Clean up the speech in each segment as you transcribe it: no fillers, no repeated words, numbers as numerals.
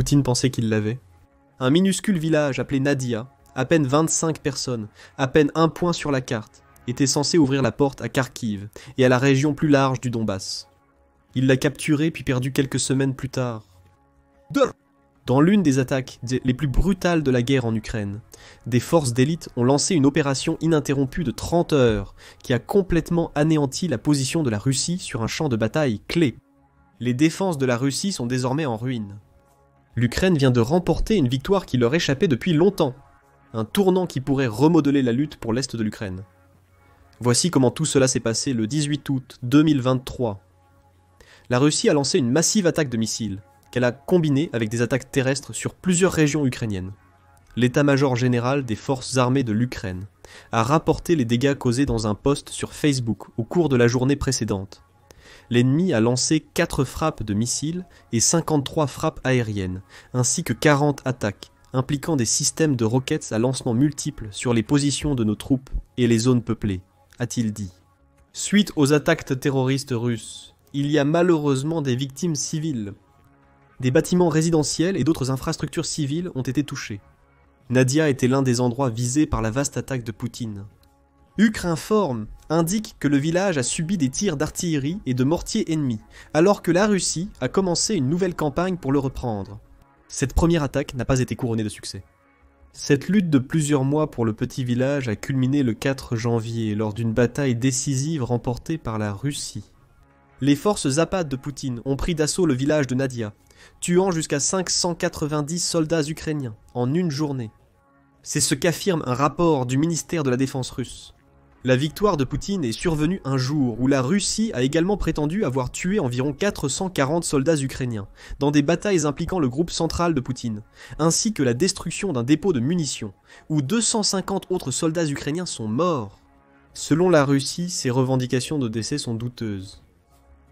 Poutine pensait qu'il l'avait. Un minuscule village appelé Nadia, à peine 25 personnes, à peine un point sur la carte, était censé ouvrir la porte à Kharkiv et à la région plus large du Donbass. Il l'a capturé puis perdu quelques semaines plus tard. Dans l'une des attaques les plus brutales de la guerre en Ukraine, des forces d'élite ont lancé une opération ininterrompue de 30 heures qui a complètement anéanti la position de la Russie sur un champ de bataille clé. Les défenses de la Russie sont désormais en ruine. L'Ukraine vient de remporter une victoire qui leur échappait depuis longtemps, un tournant qui pourrait remodeler la lutte pour l'est de l'Ukraine. Voici comment tout cela s'est passé le 18 août 2023. La Russie a lancé une massive attaque de missiles, qu'elle a combinée avec des attaques terrestres sur plusieurs régions ukrainiennes. L'état-major général des forces armées de l'Ukraine a rapporté les dégâts causés dans un post sur Facebook au cours de la journée précédente. L'ennemi a lancé 4 frappes de missiles et 53 frappes aériennes, ainsi que 40 attaques, impliquant des systèmes de roquettes à lancement multiples sur les positions de nos troupes et les zones peuplées, a-t-il dit. Suite aux attaques terroristes russes, il y a malheureusement des victimes civiles. Des bâtiments résidentiels et d'autres infrastructures civiles ont été touchés. Nadia était l'un des endroits visés par la vaste attaque de Poutine. Ukrinform indique que le village a subi des tirs d'artillerie et de mortiers ennemis, alors que la Russie a commencé une nouvelle campagne pour le reprendre. Cette première attaque n'a pas été couronnée de succès. Cette lutte de plusieurs mois pour le petit village a culminé le 4 janvier lors d'une bataille décisive remportée par la Russie. Les forces Zapad de Poutine ont pris d'assaut le village de Nadia, tuant jusqu'à 590 soldats ukrainiens en une journée. C'est ce qu'affirme un rapport du ministère de la Défense russe. La victoire de Poutine est survenue un jour où la Russie a également prétendu avoir tué environ 440 soldats ukrainiens, dans des batailles impliquant le groupe central de Poutine, ainsi que la destruction d'un dépôt de munitions, où 250 autres soldats ukrainiens sont morts. Selon la Russie, ces revendications de décès sont douteuses.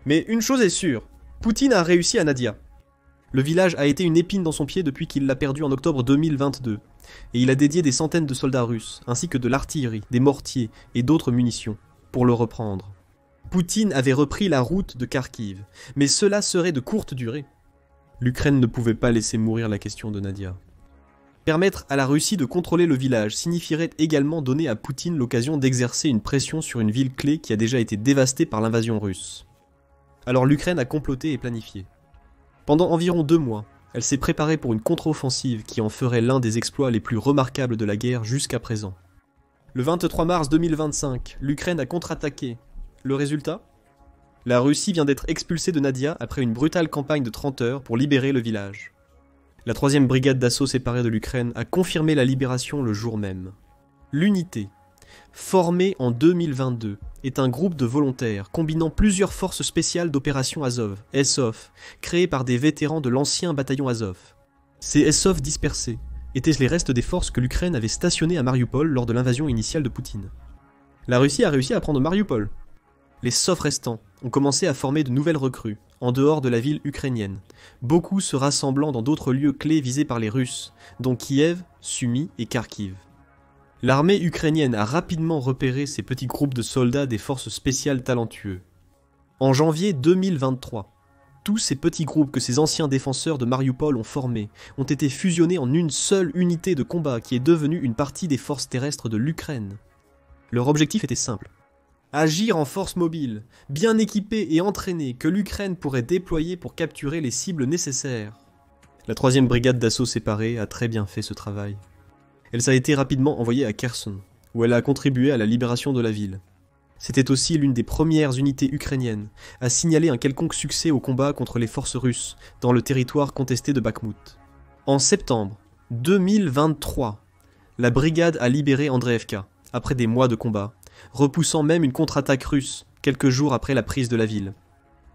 Mais une chose est sûre, Poutine a réussi à Nadia. Le village a été une épine dans son pied depuis qu'il l'a perdu en octobre 2022, et il a dédié des centaines de soldats russes, ainsi que de l'artillerie, des mortiers et d'autres munitions, pour le reprendre. Poutine avait repris la route de Kharkiv, mais cela serait de courte durée. L'Ukraine ne pouvait pas laisser mourir la question de Nadia. Permettre à la Russie de contrôler le village signifierait également donner à Poutine l'occasion d'exercer une pression sur une ville clé qui a déjà été dévastée par l'invasion russe. Alors l'Ukraine a comploté et planifié. Pendant environ 2 mois, elle s'est préparée pour une contre-offensive qui en ferait l'un des exploits les plus remarquables de la guerre jusqu'à présent. Le 23 mars 2025, l'Ukraine a contre-attaqué. Le résultat ? La Russie vient d'être expulsée de Nadia après une brutale campagne de 30 heures pour libérer le village. La 3e brigade d'assaut séparée de l'Ukraine a confirmé la libération le jour même. L'unité, formée en 2022, est un groupe de volontaires combinant plusieurs forces spéciales d'opération Azov, SOF, créées par des vétérans de l'ancien bataillon Azov. Ces SOF dispersés étaient les restes des forces que l'Ukraine avait stationnées à Mariupol lors de l'invasion initiale de Poutine. La Russie a réussi à prendre Mariupol. Les SOF restants ont commencé à former de nouvelles recrues, en dehors de la ville ukrainienne, beaucoup se rassemblant dans d'autres lieux clés visés par les Russes, dont Kiev, Sumy et Kharkiv. L'armée ukrainienne a rapidement repéré ces petits groupes de soldats des forces spéciales talentueux. En janvier 2023, tous ces petits groupes que ces anciens défenseurs de Mariupol ont formés ont été fusionnés en une seule unité de combat qui est devenue une partie des forces terrestres de l'Ukraine. Leur objectif était simple. Agir en force mobile, bien équipée et entraînée, que l'Ukraine pourrait déployer pour capturer les cibles nécessaires. La 3e brigade d'assaut séparée a très bien fait ce travail. Elle a été rapidement envoyée à Kherson, où elle a contribué à la libération de la ville. C'était aussi l'une des premières unités ukrainiennes à signaler un quelconque succès au combat contre les forces russes dans le territoire contesté de Bakhmout. En septembre 2023, la brigade a libéré Andreevka, après des mois de combat, repoussant même une contre-attaque russe quelques jours après la prise de la ville.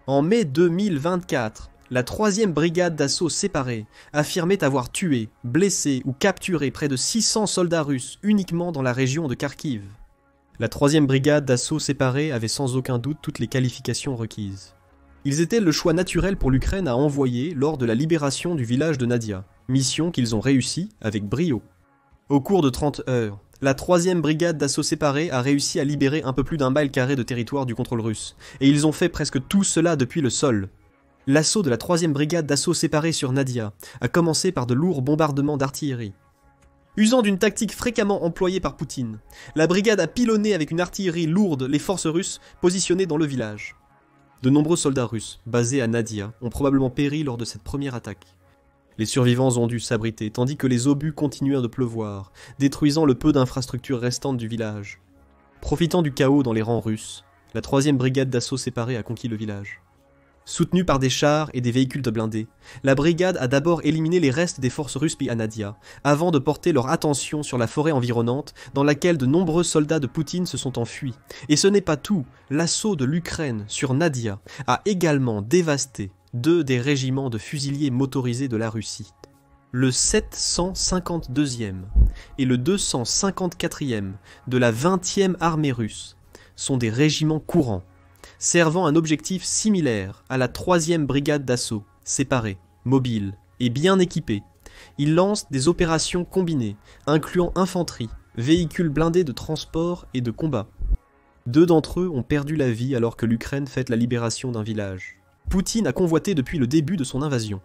En mai 2024, la 3e brigade d'assaut séparée affirmait avoir tué, blessé ou capturé près de 600 soldats russes uniquement dans la région de Kharkiv. La 3e brigade d'assaut séparée avait sans aucun doute toutes les qualifications requises. Ils étaient le choix naturel pour l'Ukraine à envoyer lors de la libération du village de Nadia, mission qu'ils ont réussi avec brio. Au cours de 30 heures, la 3e brigade d'assaut séparée a réussi à libérer un peu plus d'1 mile carré de territoire du contrôle russe, et ils ont fait presque tout cela depuis le sol. L'assaut de la 3e brigade d'assaut séparée sur Nadia a commencé par de lourds bombardements d'artillerie. Usant d'une tactique fréquemment employée par Poutine, la brigade a pilonné avec une artillerie lourde les forces russes positionnées dans le village. De nombreux soldats russes, basés à Nadia, ont probablement péri lors de cette première attaque. Les survivants ont dû s'abriter, tandis que les obus continuèrent de pleuvoir, détruisant le peu d'infrastructures restantes du village. Profitant du chaos dans les rangs russes, la 3e brigade d'assaut séparée a conquis le village. Soutenue par des chars et des véhicules de blindés, la brigade a d'abord éliminé les restes des forces russes à Nadia, avant de porter leur attention sur la forêt environnante, dans laquelle de nombreux soldats de Poutine se sont enfuis. Et ce n'est pas tout, l'assaut de l'Ukraine sur Nadia a également dévasté 2 des régiments de fusiliers motorisés de la Russie. Le 752e et le 254e de la 20e armée russe sont des régiments courants, servant un objectif similaire à la 3e brigade d'assaut, séparée, mobile et bien équipée. Ils lancent des opérations combinées, incluant infanterie, véhicules blindés de transport et de combat. 2 d'entre eux ont perdu la vie alors que l'Ukraine fête la libération d'un village. Poutine a convoité depuis le début de son invasion.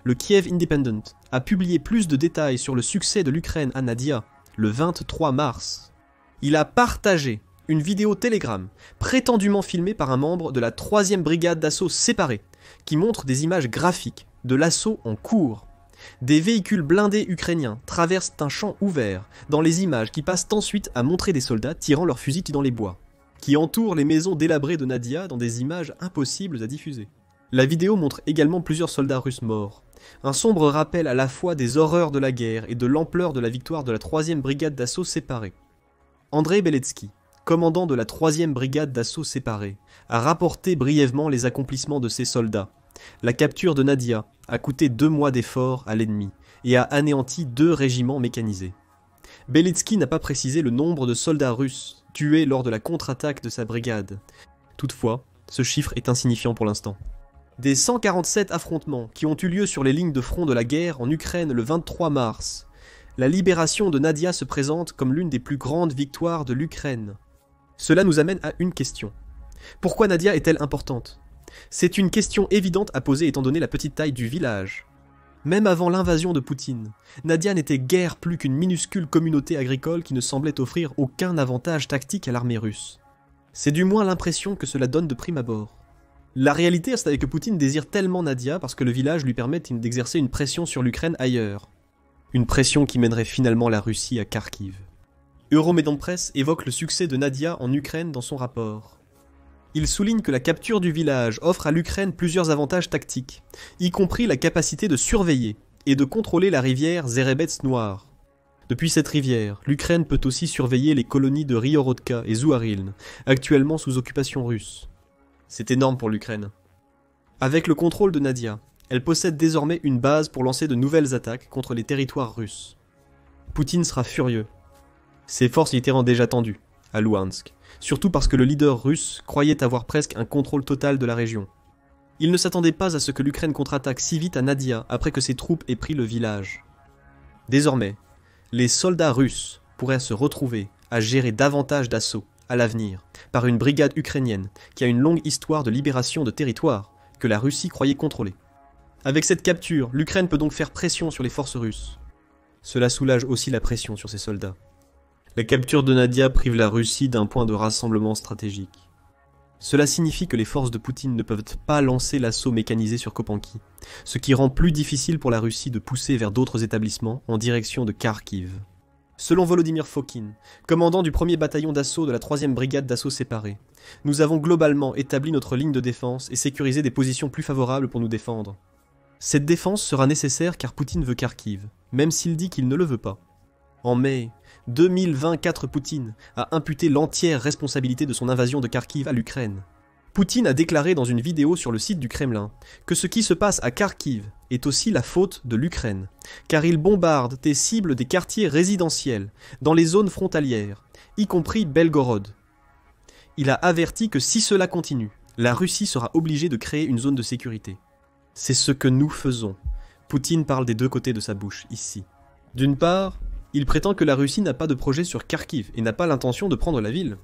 Le Kiev Independent a publié plus de détails sur le succès de l'Ukraine à Nadia, le 23 mars. Il a partagé une vidéo Telegram, prétendument filmée par un membre de la 3e brigade d'assaut séparée, qui montre des images graphiques de l'assaut en cours. Des véhicules blindés ukrainiens traversent un champ ouvert, dans les images qui passent ensuite à montrer des soldats tirant leurs fusils dans les bois, qui entourent les maisons délabrées de Nadia dans des images impossibles à diffuser. La vidéo montre également plusieurs soldats russes morts, un sombre rappel à la fois des horreurs de la guerre et de l'ampleur de la victoire de la 3e brigade d'assaut séparée. Andrei Beletsky, commandant de la 3e brigade d'assaut séparée, a rapporté brièvement les accomplissements de ses soldats. La capture de Nadia a coûté 2 mois d'efforts à l'ennemi et a anéanti 2 régiments mécanisés. Beletsky n'a pas précisé le nombre de soldats russes tués lors de la contre-attaque de sa brigade. Toutefois, ce chiffre est insignifiant pour l'instant. Des 147 affrontements qui ont eu lieu sur les lignes de front de la guerre en Ukraine le 23 mars, la libération de Nadia se présente comme l'une des plus grandes victoires de l'Ukraine. Cela nous amène à une question. Pourquoi Nadia est-elle importante? C'est une question évidente à poser étant donné la petite taille du village. Même avant l'invasion de Poutine, Nadia n'était guère plus qu'une minuscule communauté agricole qui ne semblait offrir aucun avantage tactique à l'armée russe. C'est du moins l'impression que cela donne de prime abord. La réalité, c'est que Poutine désire tellement Nadia parce que le village lui permet d'exercer une pression sur l'Ukraine ailleurs. Une pression qui mènerait finalement la Russie à Kharkiv. Euromaidan Press évoque le succès de Nadia en Ukraine dans son rapport. Il souligne que la capture du village offre à l'Ukraine plusieurs avantages tactiques, y compris la capacité de surveiller et de contrôler la rivière Zerebets Noire. Depuis cette rivière, l'Ukraine peut aussi surveiller les colonies de Ryorodka et Zouarilne, actuellement sous occupation russe. C'est énorme pour l'Ukraine. Avec le contrôle de Nadia, elle possède désormais une base pour lancer de nouvelles attaques contre les territoires russes. Poutine sera furieux. Ses forces y étaient déjà tendues, à Louhansk, surtout parce que le leader russe croyait avoir presque un contrôle total de la région. Il ne s'attendait pas à ce que l'Ukraine contre-attaque si vite à Nadia après que ses troupes aient pris le village. Désormais, les soldats russes pourraient se retrouver à gérer davantage d'assauts à l'avenir par une brigade ukrainienne qui a une longue histoire de libération de territoires que la Russie croyait contrôler. Avec cette capture, l'Ukraine peut donc faire pression sur les forces russes. Cela soulage aussi la pression sur ses soldats. La capture de Nadia prive la Russie d'un point de rassemblement stratégique. Cela signifie que les forces de Poutine ne peuvent pas lancer l'assaut mécanisé sur Kopanki, ce qui rend plus difficile pour la Russie de pousser vers d'autres établissements en direction de Kharkiv. Selon Volodymyr Fokin, commandant du 1er bataillon d'assaut de la 3e brigade d'assaut séparée, nous avons globalement établi notre ligne de défense et sécurisé des positions plus favorables pour nous défendre. Cette défense sera nécessaire car Poutine veut Kharkiv, même s'il dit qu'il ne le veut pas. En mai 2024, Poutine a imputé l'entière responsabilité de son invasion de Kharkiv à l'Ukraine. Poutine a déclaré dans une vidéo sur le site du Kremlin que ce qui se passe à Kharkiv est aussi la faute de l'Ukraine, car il bombarde des cibles des quartiers résidentiels dans les zones frontalières, y compris Belgorod. Il a averti que si cela continue, la Russie sera obligée de créer une zone de sécurité. C'est ce que nous faisons. Poutine parle des 2 côtés de sa bouche ici. D'une part, il prétend que la Russie n'a pas de projet sur Kharkiv et n'a pas l'intention de prendre la ville.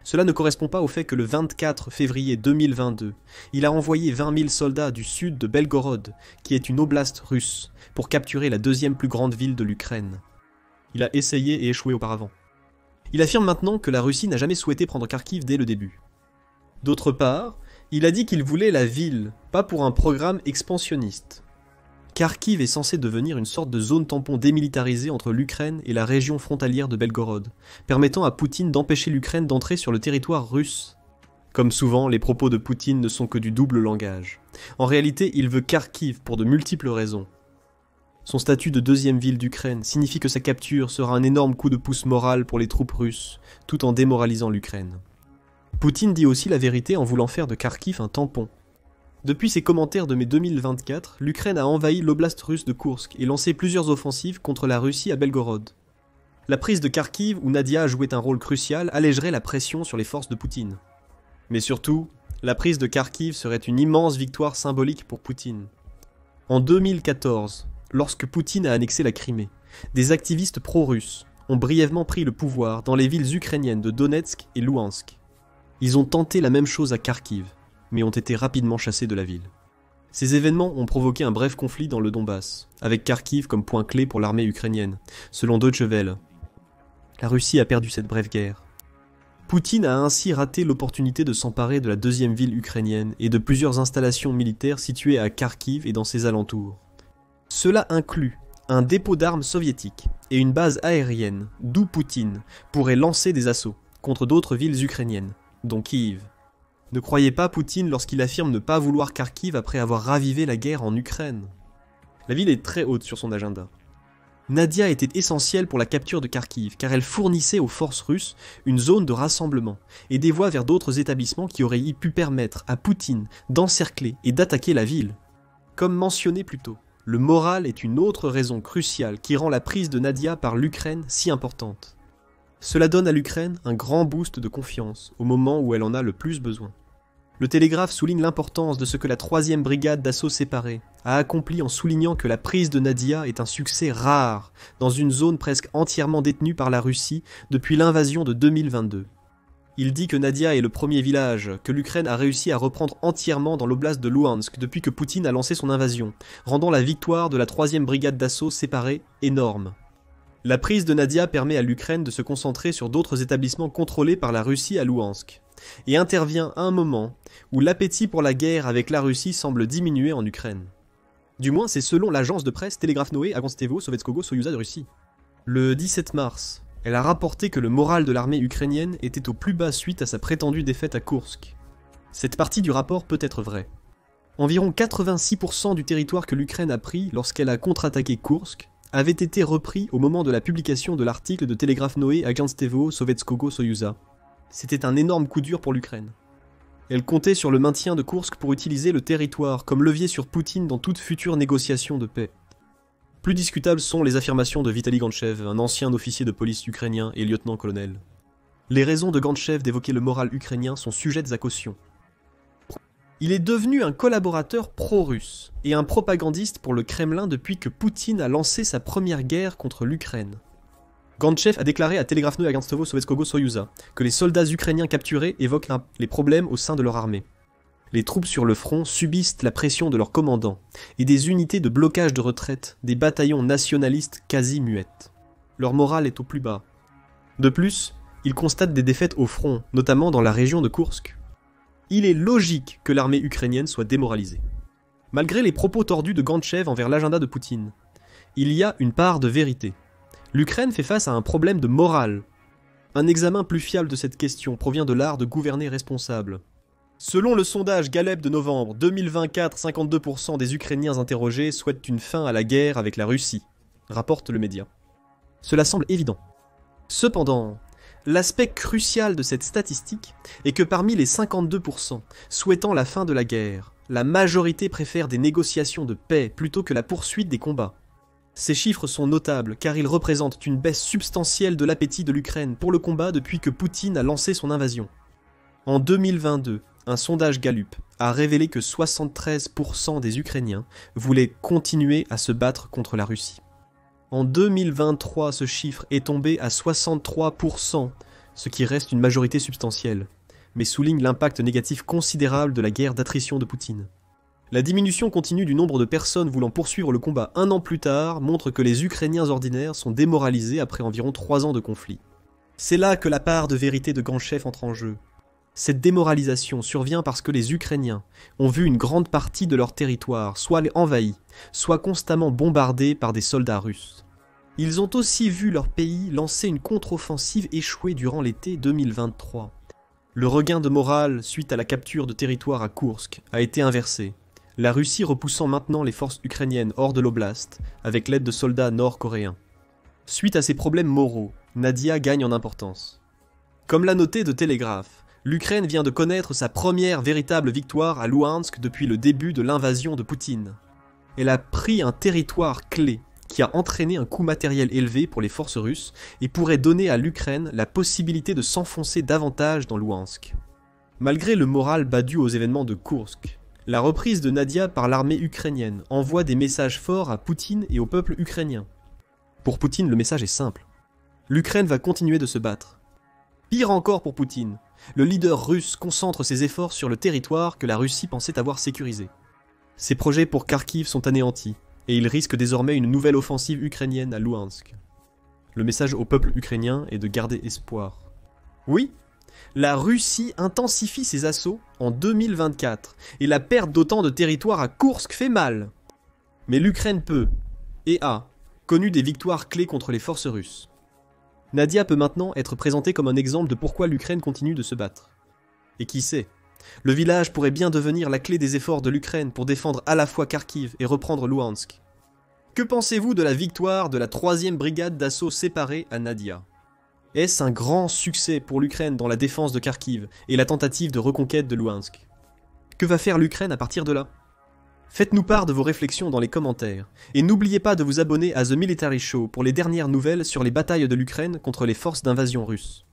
Cela ne correspond pas au fait que le 24 février 2022, il a envoyé 20 000 soldats du sud de Belgorod, qui est une oblast russe, pour capturer la deuxième plus grande ville de l'Ukraine. Il a essayé et échoué auparavant. Il affirme maintenant que la Russie n'a jamais souhaité prendre Kharkiv dès le début. D'autre part, il a dit qu'il voulait la ville, pas pour un programme expansionniste. Kharkiv est censé devenir une sorte de zone tampon démilitarisée entre l'Ukraine et la région frontalière de Belgorod, permettant à Poutine d'empêcher l'Ukraine d'entrer sur le territoire russe. Comme souvent, les propos de Poutine ne sont que du double langage. En réalité, il veut Kharkiv pour de multiples raisons. Son statut de deuxième ville d'Ukraine signifie que sa capture sera un énorme coup de pouce moral pour les troupes russes, tout en démoralisant l'Ukraine. Poutine dit aussi la vérité en voulant faire de Kharkiv un tampon. Depuis ses commentaires de mai 2024, l'Ukraine a envahi l'oblast russe de Koursk et lancé plusieurs offensives contre la Russie à Belgorod. La prise de Kharkiv, où Nadia jouait un rôle crucial, allégerait la pression sur les forces de Poutine. Mais surtout, la prise de Kharkiv serait une immense victoire symbolique pour Poutine. En 2014, lorsque Poutine a annexé la Crimée, des activistes pro-russes ont brièvement pris le pouvoir dans les villes ukrainiennes de Donetsk et Louhansk. Ils ont tenté la même chose à Kharkiv, mais ont été rapidement chassés de la ville. Ces événements ont provoqué un bref conflit dans le Donbass, avec Kharkiv comme point clé pour l'armée ukrainienne, selon Deutsche Welle. La Russie a perdu cette brève guerre. Poutine a ainsi raté l'opportunité de s'emparer de la deuxième ville ukrainienne et de plusieurs installations militaires situées à Kharkiv et dans ses alentours. Cela inclut un dépôt d'armes soviétique et une base aérienne d'où Poutine pourrait lancer des assauts contre d'autres villes ukrainiennes, dont Kiev. Ne croyez pas Poutine lorsqu'il affirme ne pas vouloir Kharkiv après avoir ravivé la guerre en Ukraine. La ville est très haute sur son agenda. Nadia était essentielle pour la capture de Kharkiv car elle fournissait aux forces russes une zone de rassemblement et des voies vers d'autres établissements qui auraient pu permettre à Poutine d'encercler et d'attaquer la ville. Comme mentionné plus tôt, le moral est une autre raison cruciale qui rend la prise de Nadia par l'Ukraine si importante. Cela donne à l'Ukraine un grand boost de confiance au moment où elle en a le plus besoin. Le Télégraphe souligne l'importance de ce que la 3e brigade d'assaut séparée a accompli en soulignant que la prise de Nadia est un succès rare dans une zone presque entièrement détenue par la Russie depuis l'invasion de 2022. Il dit que Nadia est le premier village que l'Ukraine a réussi à reprendre entièrement dans l'oblast de Louhansk depuis que Poutine a lancé son invasion, rendant la victoire de la 3e brigade d'assaut séparée énorme. La prise de Nadia permet à l'Ukraine de se concentrer sur d'autres établissements contrôlés par la Russie à Louhansk, et intervient à un moment où l'appétit pour la guerre avec la Russie semble diminuer en Ukraine. Du moins, c'est selon l'agence de presse Telegraph Noé Agentstevo Sovetskogo Soyuza de Russie. Le 17 mars, elle a rapporté que le moral de l'armée ukrainienne était au plus bas suite à sa prétendue défaite à Koursk. Cette partie du rapport peut être vraie. Environ 86% du territoire que l'Ukraine a pris lorsqu'elle a contre-attaqué Koursk avait été repris au moment de la publication de l'article de Telegraph Noé Agentstevo Sovetskogo Soyuza. C'était un énorme coup dur pour l'Ukraine. Elle comptait sur le maintien de Koursk pour utiliser le territoire comme levier sur Poutine dans toute future négociation de paix. Plus discutables sont les affirmations de Vitaly Gantchev, un ancien officier de police ukrainien et lieutenant-colonel. Les raisons de Gantchev d'évoquer le moral ukrainien sont sujettes à caution. Il est devenu un collaborateur pro-russe et un propagandiste pour le Kremlin depuis que Poutine a lancé sa première guerre contre l'Ukraine. Gantchev a déclaré à Telegraph Noé Agentstevo Sovetskogo Soyuza que les soldats ukrainiens capturés évoquent les problèmes au sein de leur armée. Les troupes sur le front subissent la pression de leurs commandants et des unités de blocage de retraite, des bataillons nationalistes quasi muettes. Leur morale est au plus bas. De plus, ils constatent des défaites au front, notamment dans la région de Koursk. Il est logique que l'armée ukrainienne soit démoralisée. Malgré les propos tordus de Gantchev envers l'agenda de Poutine, il y a une part de vérité. L'Ukraine fait face à un problème de morale. Un examen plus fiable de cette question provient de l'art de gouverner responsable. Selon le sondage Gallup de novembre 2024, 52% des Ukrainiens interrogés souhaitent une fin à la guerre avec la Russie, rapporte le média. Cela semble évident. Cependant, l'aspect crucial de cette statistique est que parmi les 52% souhaitant la fin de la guerre, la majorité préfère des négociations de paix plutôt que la poursuite des combats. Ces chiffres sont notables car ils représentent une baisse substantielle de l'appétit de l'Ukraine pour le combat depuis que Poutine a lancé son invasion. En 2022, un sondage Gallup a révélé que 73% des Ukrainiens voulaient continuer à se battre contre la Russie. En 2023, ce chiffre est tombé à 63%, ce qui reste une majorité substantielle, mais souligne l'impact négatif considérable de la guerre d'attrition de Poutine. La diminution continue du nombre de personnes voulant poursuivre le combat 1 an plus tard montre que les Ukrainiens ordinaires sont démoralisés après environ 3 ans de conflit. C'est là que la part de vérité de Gantchev entre en jeu. Cette démoralisation survient parce que les Ukrainiens ont vu une grande partie de leur territoire soit envahi, soit constamment bombardé par des soldats russes. Ils ont aussi vu leur pays lancer une contre-offensive échouée durant l'été 2023. Le regain de morale suite à la capture de territoire à Koursk a été inversé, la Russie repoussant maintenant les forces ukrainiennes hors de l'oblast avec l'aide de soldats nord-coréens. Suite à ces problèmes moraux, Nadia gagne en importance. Comme l'a noté The Telegraph, l'Ukraine vient de connaître sa première véritable victoire à Louhansk depuis le début de l'invasion de Poutine. Elle a pris un territoire clé qui a entraîné un coût matériel élevé pour les forces russes et pourrait donner à l'Ukraine la possibilité de s'enfoncer davantage dans Louhansk. Malgré le moral bas dû aux événements de Koursk, la reprise de Nadia par l'armée ukrainienne envoie des messages forts à Poutine et au peuple ukrainien. Pour Poutine, le message est simple. L'Ukraine va continuer de se battre. Pire encore pour Poutine, le leader russe concentre ses efforts sur le territoire que la Russie pensait avoir sécurisé. Ses projets pour Kharkiv sont anéantis, et il risque désormais une nouvelle offensive ukrainienne à Louhansk. Le message au peuple ukrainien est de garder espoir. Oui, la Russie intensifie ses assauts en 2024, et la perte d'autant de territoire à Koursk fait mal. Mais l'Ukraine peut, et a, connu des victoires clés contre les forces russes. Nadia peut maintenant être présentée comme un exemple de pourquoi l'Ukraine continue de se battre. Et qui sait, le village pourrait bien devenir la clé des efforts de l'Ukraine pour défendre à la fois Kharkiv et reprendre Louhansk. Que pensez-vous de la victoire de la 3e brigade d'assaut séparée à Nadia ? Est-ce un grand succès pour l'Ukraine dans la défense de Kharkiv et la tentative de reconquête de Louhansk ? Que va faire l'Ukraine à partir de là ? Faites-nous part de vos réflexions dans les commentaires, et n'oubliez pas de vous abonner à The Military Show pour les dernières nouvelles sur les batailles de l'Ukraine contre les forces d'invasion russes.